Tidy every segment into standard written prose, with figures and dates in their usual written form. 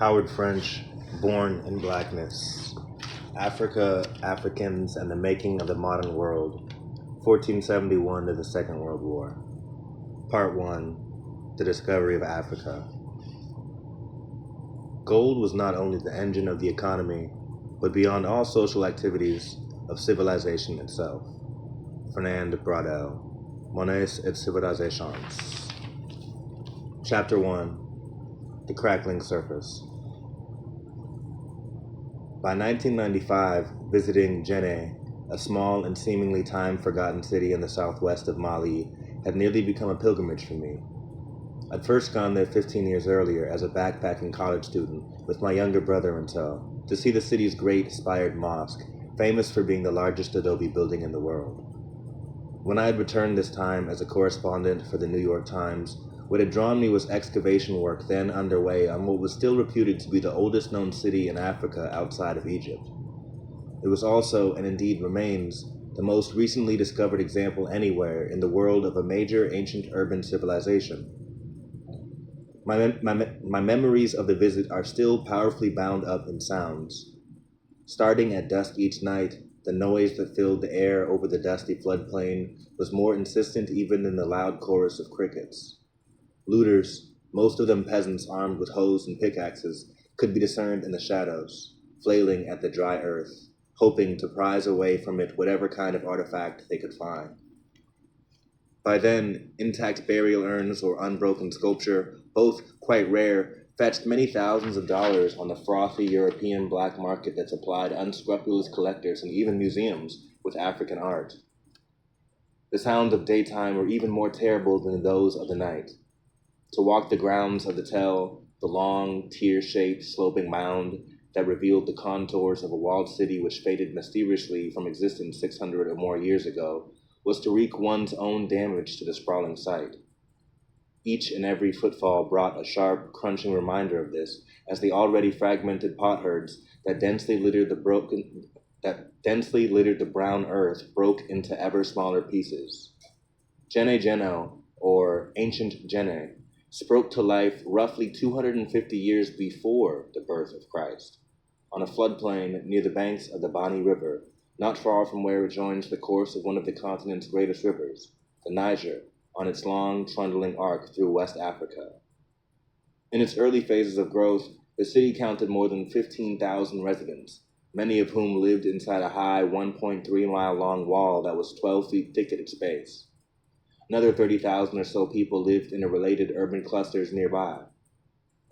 Howard French, Born in Blackness, Africa, Africans, and the Making of the Modern World, 1471 to the Second World War. Part 1, The Discovery of Africa. Gold was not only the engine of the economy, but beyond all social activities of civilization itself. Fernand Braudel, Monnaies et Civilisations. Chapter 1, The Crackling Surface. By 1995, visiting Djenne, a small and seemingly time-forgotten city in the southwest of Mali, had nearly become a pilgrimage for me. I'd first gone there 15 years earlier as a backpacking college student with my younger brother in tow, to see the city's great spired mosque, famous for being the largest adobe building in the world. When I had returned this time as a correspondent for the New York Times, what had drawn me was excavation work then underway on what was still reputed to be the oldest known city in Africa outside of Egypt. It was also, and indeed remains, the most recently discovered example anywhere in the world of a major ancient urban civilization. My memories of the visit are still powerfully bound up in sounds. Starting at dusk each night, the noise that filled the air over the dusty floodplain was more insistent even than the loud chorus of crickets. Looters, most of them peasants armed with hoes and pickaxes, could be discerned in the shadows, flailing at the dry earth, hoping to prize away from it whatever kind of artifact they could find. By then, intact burial urns or unbroken sculpture, both quite rare, fetched many thousands of dollars on the frothy European black market that supplied unscrupulous collectors and even museums with African art. The sounds of daytime were even more terrible than those of the night. To walk the grounds of the Tell, the long, tear-shaped, sloping mound that revealed the contours of a walled city which faded mysteriously from existence 600 or more years ago, was to wreak one's own damage to the sprawling site. Each and every footfall brought a sharp, crunching reminder of this, as the already fragmented potherds that densely littered the brown earth broke into ever smaller pieces. Djenne, or ancient Djenne, spoke to life roughly 250 years before the birth of Christ, on a floodplain near the banks of the Bani River, not far from where it joins the course of one of the continent's greatest rivers, the Niger, on its long, trundling arc through West Africa. In its early phases of growth, the city counted more than 15,000 residents, many of whom lived inside a high 1.3-mile-long wall that was 12 feet thick at its base. Another 30,000 or so people lived in related urban clusters nearby.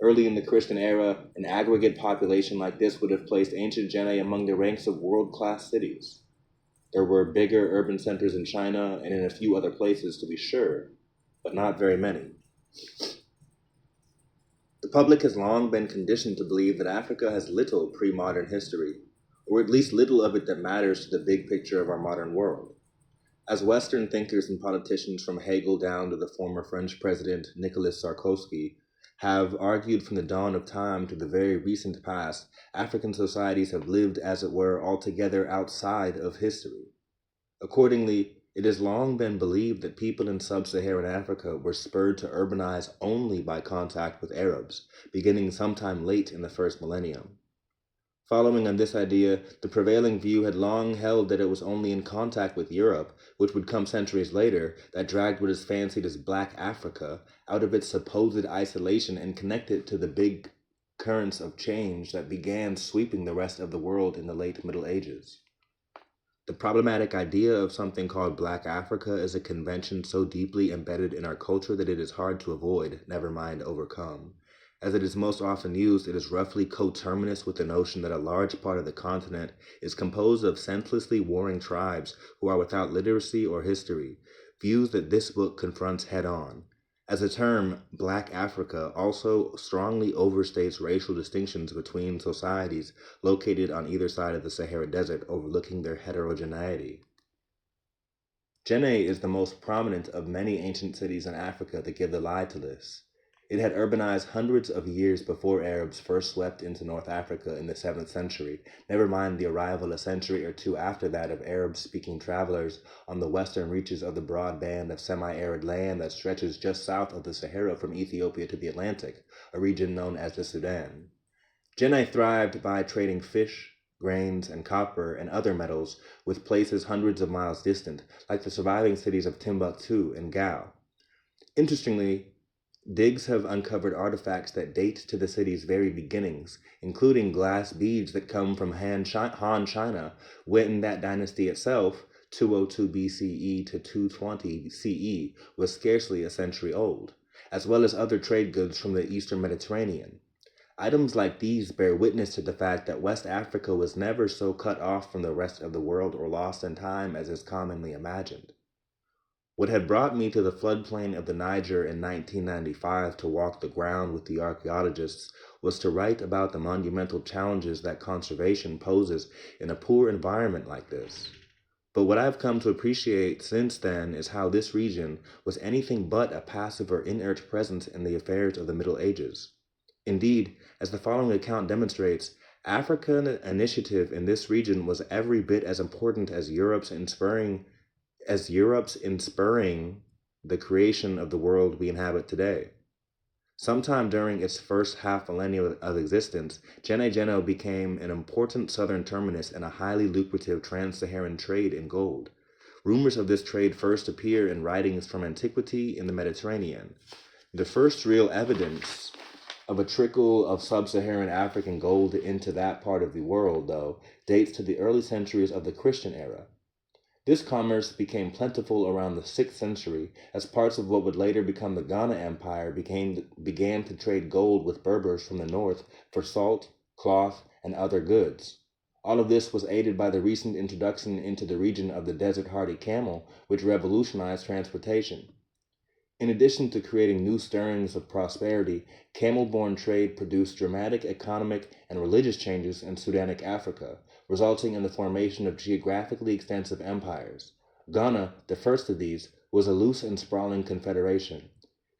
Early in the Christian era, an aggregate population like this would have placed ancient Djenne among the ranks of world-class cities. There were bigger urban centers in China and in a few other places, to be sure, but not very many. The public has long been conditioned to believe that Africa has little pre-modern history, or at least little of it that matters to the big picture of our modern world. As Western thinkers and politicians from Hegel down to the former French president Nicolas Sarkozy have argued from the dawn of time to the very recent past, African societies have lived, as it were, altogether outside of history. Accordingly, it has long been believed that people in sub-Saharan Africa were spurred to urbanize only by contact with Arabs, beginning sometime late in the first millennium. Following on this idea, the prevailing view had long held that it was only in contact with Europe, which would come centuries later, that dragged what is fancied as Black Africa out of its supposed isolation and connected it to the big currents of change that began sweeping the rest of the world in the late Middle Ages. The problematic idea of something called Black Africa is a convention so deeply embedded in our culture that it is hard to avoid, never mind overcome. As it is most often used, it is roughly coterminous with the notion that a large part of the continent is composed of senselessly warring tribes who are without literacy or history, views that this book confronts head-on. As a term, Black Africa also strongly overstates racial distinctions between societies located on either side of the Sahara Desert, overlooking their heterogeneity. Djenne is the most prominent of many ancient cities in Africa that give the lie to this. It had urbanized hundreds of years before Arabs first swept into North Africa in the 7th century, never mind the arrival a century or two after that of Arab-speaking travelers on the western reaches of the broad band of semi-arid land that stretches just south of the Sahara from Ethiopia to the Atlantic, a region known as the Sudan. Djenne thrived by trading fish, grains, and copper and other metals with places hundreds of miles distant, like the surviving cities of Timbuktu and Gao. Interestingly, digs have uncovered artifacts that date to the city's very beginnings, including glass beads that come from Han China, when that dynasty itself, 202 BCE to 220 CE, was scarcely a century old, as well as other trade goods from the eastern Mediterranean. Items like these bear witness to the fact that West Africa was never so cut off from the rest of the world or lost in time as is commonly imagined. What had brought me to the floodplain of the Niger in 1995 to walk the ground with the archaeologists was to write about the monumental challenges that conservation poses in a poor environment like this. But what I've come to appreciate since then is how this region was anything but a passive or inert presence in the affairs of the Middle Ages. Indeed, as the following account demonstrates, African initiative in this region was every bit as important as Europe's in spurring the creation of the world we inhabit today. Sometime during its first half millennium of existence, Djenne became an important southern terminus in a highly lucrative trans-Saharan trade in gold. Rumors of this trade first appear in writings from antiquity in the Mediterranean. The first real evidence of a trickle of sub-Saharan African gold into that part of the world, though, dates to the early centuries of the Christian era. This commerce became plentiful around the 6th century as parts of what would later become the Ghana Empire began to trade gold with Berbers from the north for salt, cloth, and other goods. All of this was aided by the recent introduction into the region of the desert-hardy camel, which revolutionized transportation. In addition to creating new stirrings of prosperity, camel-borne trade produced dramatic economic and religious changes in Sudanic Africa, resulting in the formation of geographically extensive empires. Ghana, the first of these, was a loose and sprawling confederation.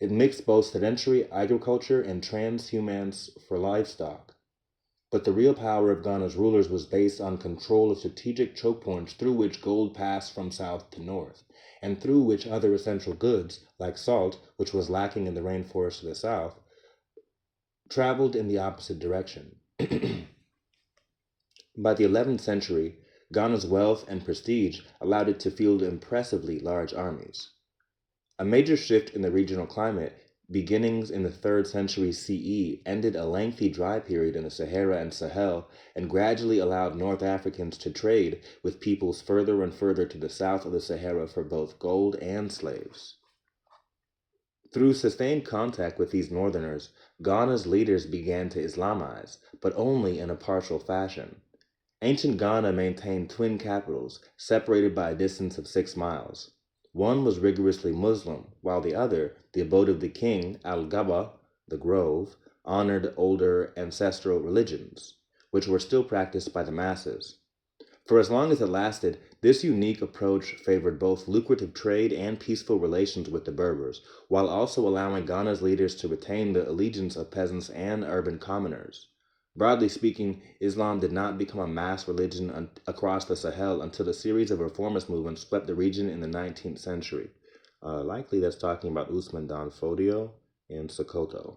It mixed both sedentary agriculture and transhumance for livestock. But the real power of Ghana's rulers was based on control of strategic choke points through which gold passed from south to north, and through which other essential goods, like salt, which was lacking in the rainforests of the south, traveled in the opposite direction. By the 11th century, Ghana's wealth and prestige allowed it to field impressively large armies. A major shift in the regional climate, beginnings in the 3rd century CE, ended a lengthy dry period in the Sahara and Sahel and gradually allowed North Africans to trade with peoples further and further to the south of the Sahara for both gold and slaves. Through sustained contact with these northerners, Ghana's leaders began to Islamize, but only in a partial fashion. Ancient Ghana maintained twin capitals, separated by a distance of 6 miles. One was rigorously Muslim, while the other, the abode of the king, Al-Gaba, the Grove, honored older ancestral religions, which were still practiced by the masses. For as long as it lasted, this unique approach favored both lucrative trade and peaceful relations with the Berbers, while also allowing Ghana's leaders to retain the allegiance of peasants and urban commoners. Broadly speaking, Islam did not become a mass religion across the Sahel until a series of reformist movements swept the region in the 19th century. Likely that's talking about Usman Dan Fodio and Sokoto.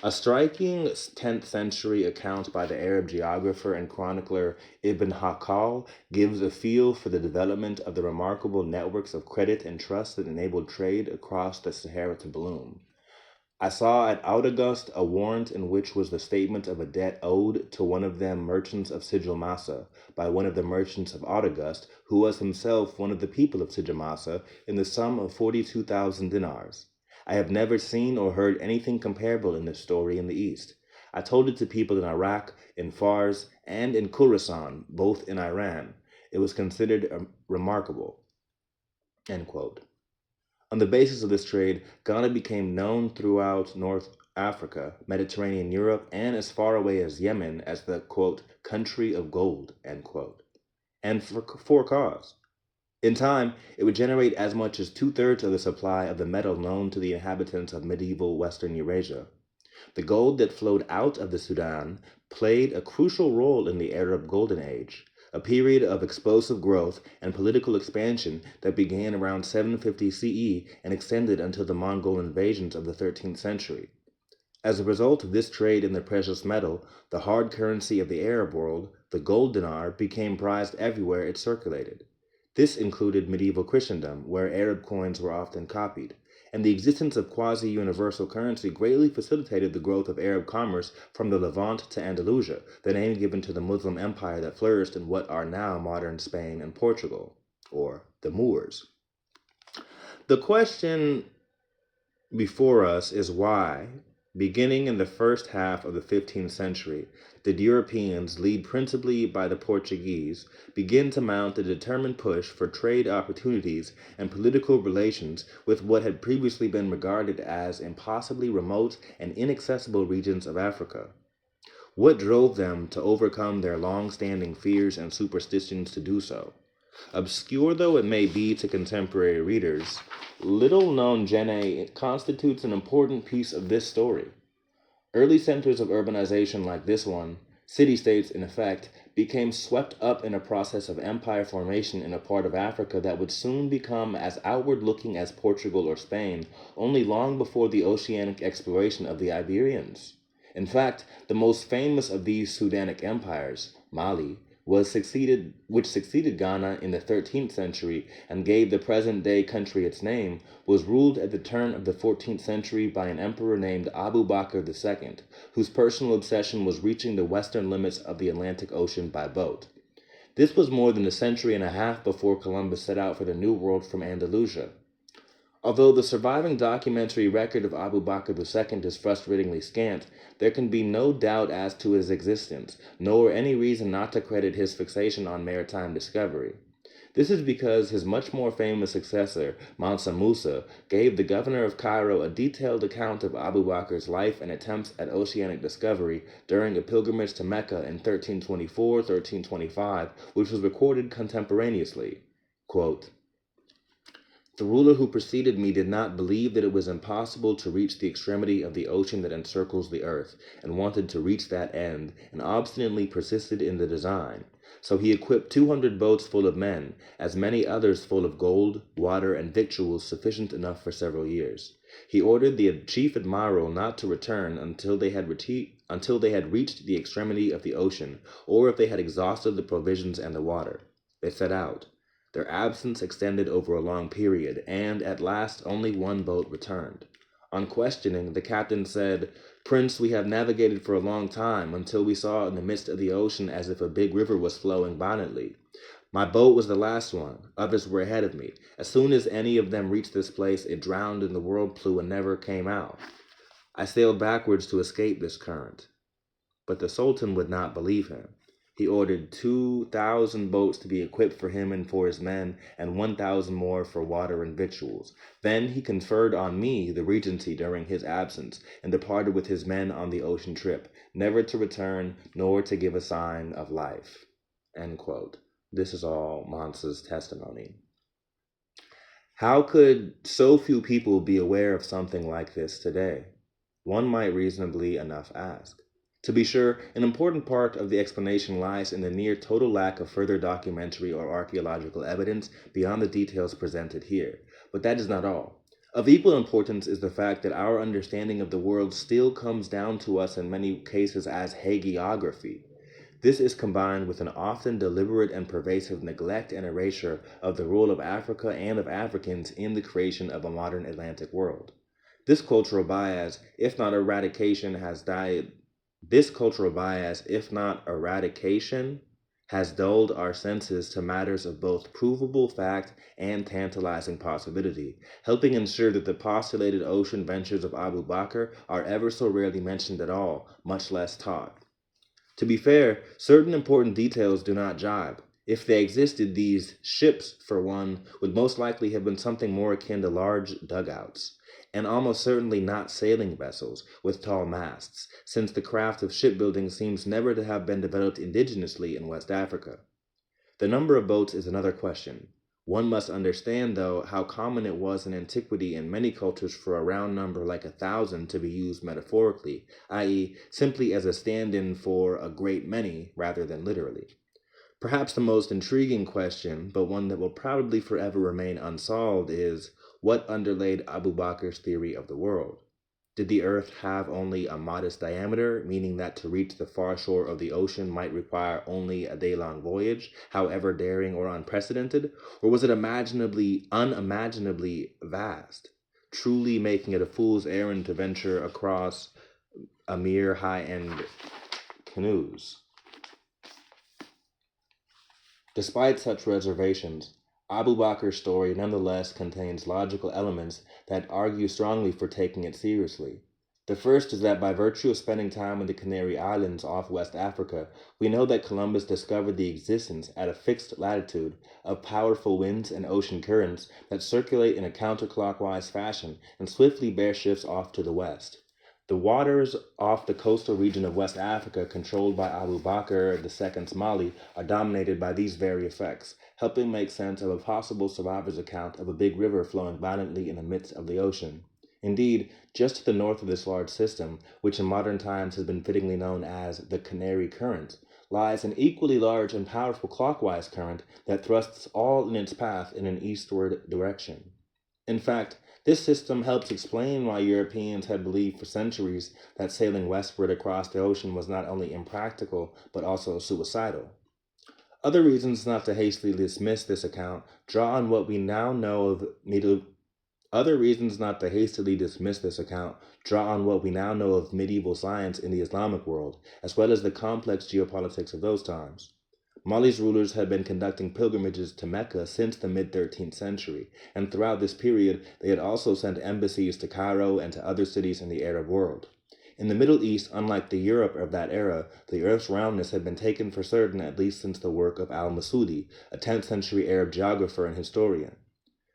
A striking 10th century account by the Arab geographer and chronicler Ibn Hakal gives a feel for the development of the remarkable networks of credit and trust that enabled trade across the Sahara to bloom. I saw at August a warrant in which was the statement of a debt owed to one of them merchants of Mansā by one of the merchants of August, who was himself one of the people of Mansā, in the sum of 42,000 dinars. I have never seen or heard anything comparable in this story in the East. I told it to people in Iraq, in Fars, and in Khorasan, both in Iran. It was considered remarkable." End quote. On the basis of this trade, Ghana became known throughout North Africa, Mediterranean Europe, and as far away as Yemen as the, quote, country of gold, end quote. And for cause. In time, it would generate as much as 2/3 of the supply of the metal known to the inhabitants of medieval Western Eurasia. The gold that flowed out of the Sudan played a crucial role in the Arab Golden Age, a period of explosive growth and political expansion that began around 750 CE and extended until the Mongol invasions of the 13th century. As a result of this trade in the precious metal, the hard currency of the Arab world, the gold dinar, became prized everywhere it circulated. This included medieval Christendom, where Arab coins were often copied, and the existence of quasi-universal currency greatly facilitated the growth of Arab commerce from the Levant to Andalusia, the name given to the Muslim empire that flourished in what are now modern Spain and Portugal, or the Moors. The question before us is why, beginning in the first half of the 15th century, did Europeans, led principally by the Portuguese, begin to mount a determined push for trade opportunities and political relations with what had previously been regarded as impossibly remote and inaccessible regions of Africa? What drove them to overcome their long-standing fears and superstitions to do so? Obscure though it may be to contemporary readers, little-known Djenne constitutes an important piece of this story. Early centers of urbanization like this one, city-states in effect, became swept up in a process of empire formation in a part of Africa that would soon become as outward-looking as Portugal or Spain, only long before the oceanic exploration of the Iberians. In fact, the most famous of these Sudanic empires, Mali, which succeeded Ghana in the 13th century and gave the present-day country its name, was ruled at the turn of the 14th century by an emperor named Abu Bakr II, whose personal obsession was reaching the western limits of the Atlantic Ocean by boat. This was more than a century and a half before Columbus set out for the New World from Andalusia. Although the surviving documentary record of Abu Bakr II is frustratingly scant, there can be no doubt as to his existence, nor any reason not to credit his fixation on maritime discovery. This is because his much more famous successor, Mansā Musā, gave the governor of Cairo a detailed account of Abu Bakr's life and attempts at oceanic discovery during a pilgrimage to Mecca in 1324-1325, which was recorded contemporaneously. Quote, "The ruler who preceded me did not believe that it was impossible to reach the extremity of the ocean that encircles the earth, and wanted to reach that end, and obstinately persisted in the design. So he equipped 200 boats full of men, as many others full of gold, water, and victuals sufficient enough for several years. He ordered the chief admiral not to return until they had reached the extremity of the ocean, or if they had exhausted the provisions and the water. They set out. Their absence extended over a long period, and at last only one boat returned. On questioning, the captain said, 'Prince, we have navigated for a long time, until we saw in the midst of the ocean as if a big river was flowing violently. My boat was the last one. Others were ahead of me. As soon as any of them reached this place, it drowned in the whirlpool and never came out. I sailed backwards to escape this current.' But the Sultan would not believe him. He ordered 2,000 boats to be equipped for him and for his men, and 1,000 more for water and victuals. Then he conferred on me the regency during his absence, and departed with his men on the ocean trip, never to return, nor to give a sign of life." End quote. This is all Mansā's testimony. How could so few people be aware of something like this today? One might reasonably enough ask. To be sure, an important part of the explanation lies in the near total lack of further documentary or archaeological evidence beyond the details presented here. But that is not all. Of equal importance is the fact that our understanding of the world still comes down to us in many cases as hagiography. This is combined with an often deliberate and pervasive neglect and erasure of the role of Africa and of Africans in the creation of a modern Atlantic world. This cultural bias, if not eradication, has dulled our senses to matters of both provable fact and tantalizing possibility, helping ensure that the postulated ocean ventures of Abu Bakr are ever so rarely mentioned at all, much less taught. To be fair, certain important details do not jibe. If they existed, these ships, for one, would most likely have been something more akin to large dugouts, and almost certainly not sailing vessels with tall masts, since the craft of shipbuilding seems never to have been developed indigenously in West Africa. The number of boats is another question. One must understand, though, how common it was in antiquity in many cultures for a round number like 1,000 to be used metaphorically, i.e., simply as a stand-in for a great many rather than literally. Perhaps the most intriguing question, but one that will probably forever remain unsolved, is what underlaid Abu Bakr's theory of the world. Did the earth have only a modest diameter, meaning that to reach the far shore of the ocean might require only a day-long voyage, however daring or unprecedented? Or was it unimaginably vast, truly making it a fool's errand to venture across a mere high-end canoes? Despite such reservations, Abu Bakr's story nonetheless contains logical elements that argue strongly for taking it seriously. The first is that by virtue of spending time in the Canary Islands off West Africa, we know that Columbus discovered the existence at a fixed latitude of powerful winds and ocean currents that circulate in a counterclockwise fashion and swiftly bear ships off to the west. The waters off the coastal region of West Africa controlled by Abu Bakr II's Mali are dominated by these very effects, helping make sense of a possible survivor's account of a big river flowing violently in the midst of the ocean. Indeed, just to the north of this large system, which in modern times has been fittingly known as the Canary Current, lies an equally large and powerful clockwise current that thrusts all in its path in an eastward direction. In fact, this system helps explain why Europeans had believed for centuries that sailing westward across the ocean was not only impractical, but also suicidal. Other reasons not to hastily dismiss this account draw on what we now know of medieval Other reasons not to hastily dismiss this account draw on what we now know of medieval science in the Islamic world, as well as the complex geopolitics of those times. Mali's rulers had been conducting pilgrimages to Mecca since the mid-13th century, and throughout this period they had also sent embassies to Cairo and to other cities in the Arab world. In the Middle East, unlike the Europe of that era, the Earth's roundness had been taken for certain at least since the work of al-Masudi, a 10th century Arab geographer and historian.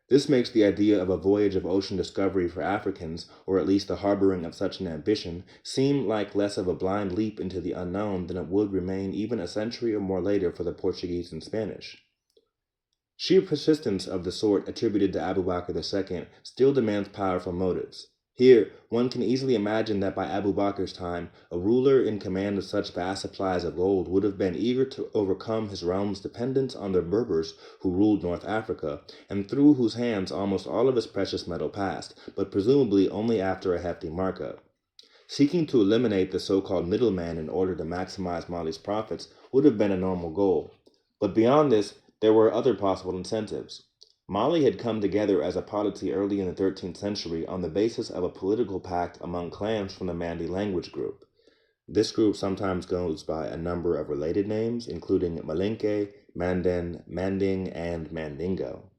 This makes the idea of a voyage of ocean discovery for Africans, or at least the harboring of such an ambition, seem like less of a blind leap into the unknown than it would remain even a century or more later for the Portuguese and Spanish. Sheer persistence of the sort attributed to Abu Bakr II still demands powerful motives. Here, one can easily imagine that by Abu Bakr's time, a ruler in command of such vast supplies of gold would have been eager to overcome his realm's dependence on the Berbers who ruled North Africa, and through whose hands almost all of its precious metal passed, but presumably only after a hefty markup. Seeking to eliminate the so-called middleman in order to maximize Mali's profits would have been a normal goal. But beyond this, there were other possible incentives. Mali had come together as a polity early in the 13th century on the basis of a political pact among clans from the Mandi language group. This group sometimes goes by a number of related names, including Malinke, Manden, Manding, and Mandingo.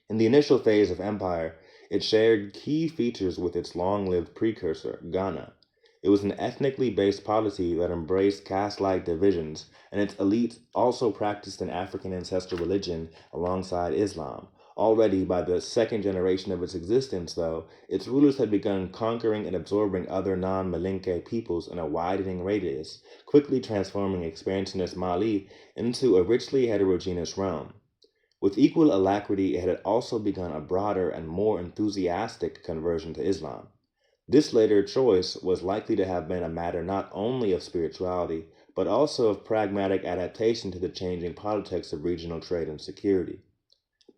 In the initial phase of empire, it shared key features with its long-lived precursor, Ghana. It was an ethnically based polity that embraced caste-like divisions, and its elite also practiced an African ancestral religion alongside Islam. Already by the second generation of its existence, though, its rulers had begun conquering and absorbing other non-Malinke peoples in a widening radius, quickly transforming expansionist Mali into a richly heterogeneous realm. With equal alacrity, it had also begun a broader and more enthusiastic conversion to Islam. This later choice was likely to have been a matter not only of spirituality, but also of pragmatic adaptation to the changing politics of regional trade and security.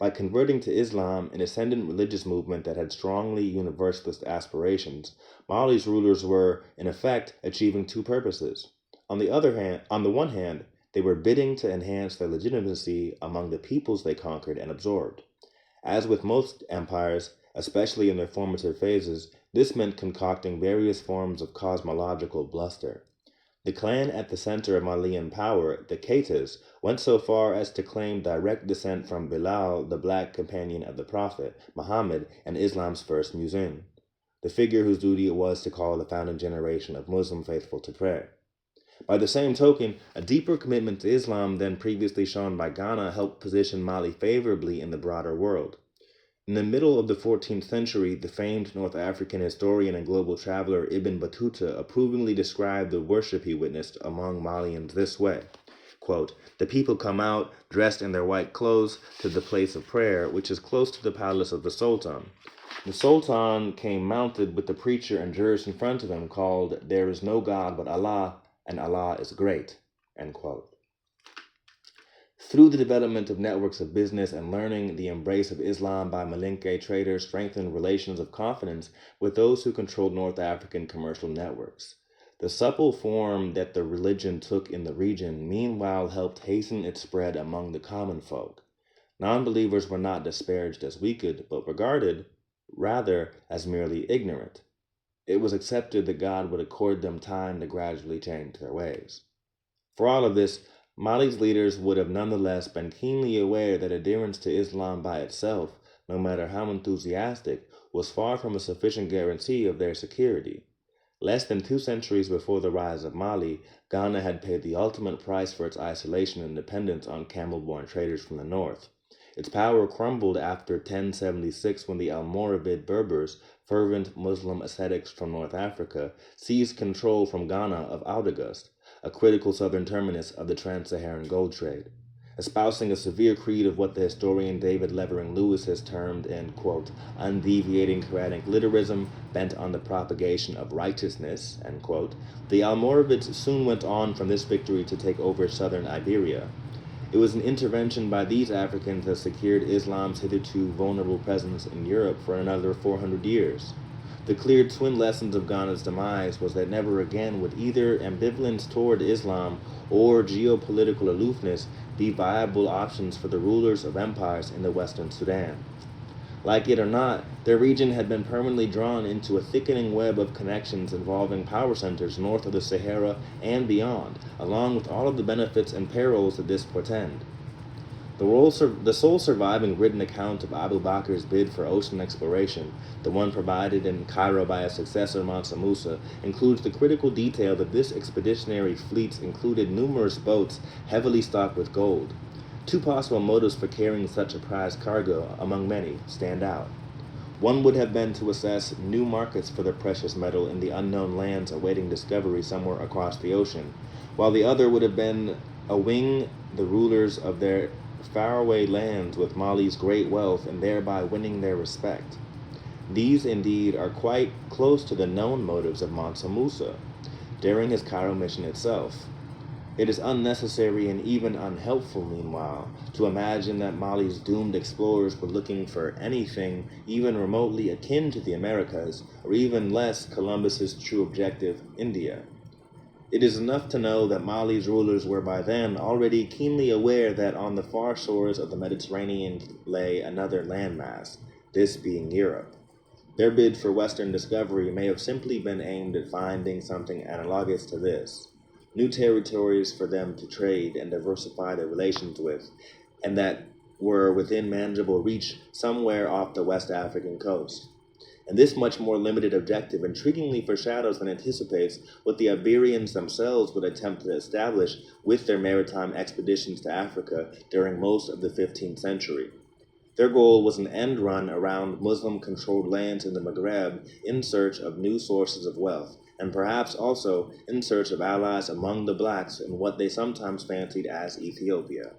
By converting to Islam, an ascendant religious movement that had strongly universalist aspirations, Mali's rulers were, in effect, achieving two purposes. On the one hand, they were bidding to enhance their legitimacy among the peoples they conquered and absorbed. As with most empires, especially in their formative phases, this meant concocting various forms of cosmological bluster. The clan at the center of Malian power, the Kaitas, went so far as to claim direct descent from Bilal, the black companion of the Prophet, Muhammad, and Islam's first muezzin, the figure whose duty it was to call the founding generation of Muslim faithful to prayer. By the same token, a deeper commitment to Islam than previously shown by Ghana helped position Mali favorably in the broader world. In the middle of the 14th century, the famed North African historian and global traveler Ibn Battuta approvingly described the worship he witnessed among Malians this way, quote, "The people come out, dressed in their white clothes, to the place of prayer, which is close to the palace of the Sultan. The Sultan came mounted with the preacher and jurors in front of him, called, 'There is no God but Allah, and Allah is great,' end quote." Through the development of networks of business and learning, the embrace of Islam by malinke traders strengthened relations of confidence with those who controlled North African commercial networks. The supple form that the religion took in the region, meanwhile, helped hasten its spread among the common folk. Non-believers were not disparaged as wicked, but regarded, rather, as merely ignorant. It was accepted that God would accord them time to gradually change their ways. For all of this, Mali's leaders would have nonetheless been keenly aware that adherence to Islam by itself, no matter how enthusiastic, was far from a sufficient guarantee of their security. Less than 2 centuries before the rise of Mali, Ghana had paid the ultimate price for its isolation and dependence on camel-born traders from the north. Its power crumbled after 1076 when the Almoravid Berbers, fervent Muslim ascetics from North Africa, seized control from Ghana of August, a critical southern terminus of the trans-Saharan gold trade. Espousing a severe creed of what the historian David Levering Lewis has termed an, quote, undeviating Quranic literism bent on the propagation of righteousness, end quote, the Almoravids soon went on from this victory to take over southern Iberia. It was an intervention by these Africans that secured Islam's hitherto vulnerable presence in Europe for another 400 years. The clear twin lessons of Ghana's demise was that never again would either ambivalence toward Islam or geopolitical aloofness be viable options for the rulers of empires in the Western Sudan. Like it or not, their region had been permanently drawn into a thickening web of connections involving power centers north of the Sahara and beyond, along with all of the benefits and perils that this portend. The sole surviving written account of Abu Bakr's bid for ocean exploration, the one provided in Cairo by his successor Mansā Musā, includes the critical detail that this expeditionary fleet included numerous boats heavily stocked with gold. Two possible motives for carrying such a prized cargo, among many, stand out. One would have been to assess new markets for the precious metal in the unknown lands awaiting discovery somewhere across the ocean, while the other would have been to wing the rulers of their faraway lands with Mali's great wealth and thereby winning their respect. These, indeed, are quite close to the known motives of Mansā Musā during his Cairo mission itself. It is unnecessary and even unhelpful, meanwhile, to imagine that Mali's doomed explorers were looking for anything even remotely akin to the Americas, or even less Columbus's true objective, India. It is enough to know that Mali's rulers were by then already keenly aware that on the far shores of the Mediterranean lay another landmass, this being Europe. Their bid for Western discovery may have simply been aimed at finding something analogous to this, new territories for them to trade and diversify their relations with, and that were within manageable reach somewhere off the West African coast. And this much more limited objective intriguingly foreshadows and anticipates what the Iberians themselves would attempt to establish with their maritime expeditions to Africa during most of the 15th century. Their goal was an end run around Muslim-controlled lands in the Maghreb in search of new sources of wealth, and perhaps also in search of allies among the blacks in what they sometimes fancied as Ethiopia.